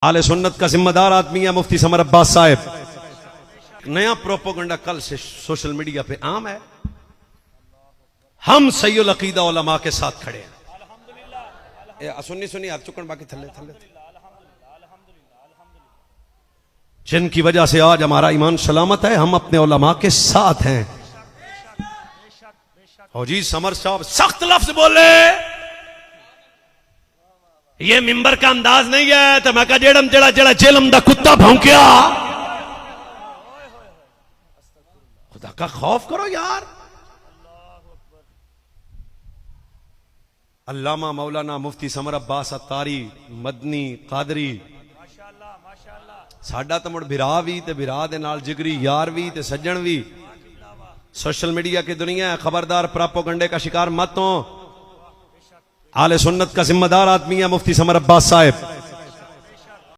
आले सुन्नत का जिम्मेदार आदमी है मुफ्ती समर अब्बास साहब। नया प्रोपोगंडा कल से सोशल मीडिया पे आम है। हम सैयुल अकीदा उलमा के साथ खड़े हैं। सुन्नी सुन्नी हाथ चुकन बाकी थल्ले थल्ले, जिनकी वजह से आज हमारा ईमान सलामत है। हम अपने उलमा के साथ हैं। हो जी समर साहब सख्त लफ्ज बोले, ये मिंबर का अंदाज नहीं है। तो मैं कहा जेड़म जेड़ा जेड़ा जेलम दा कुत्ता भौंकिया, खुदा का खौफ करो यार। अल्लामा मौलाना मुफ्ती समर अब्बास अत्तारी मदनी कादरी साडा तो मुड़ भिरा भी ते भिरा दे नाल जिगरी यार भी ते सज्जन भी। सोशल मीडिया की दुनिया है, खबरदार प्रोपोगंडे का शिकार मत हो। आले सुन्नत का जिम्मेदार आदमी है मुफ्ती समर अब्बास साहब।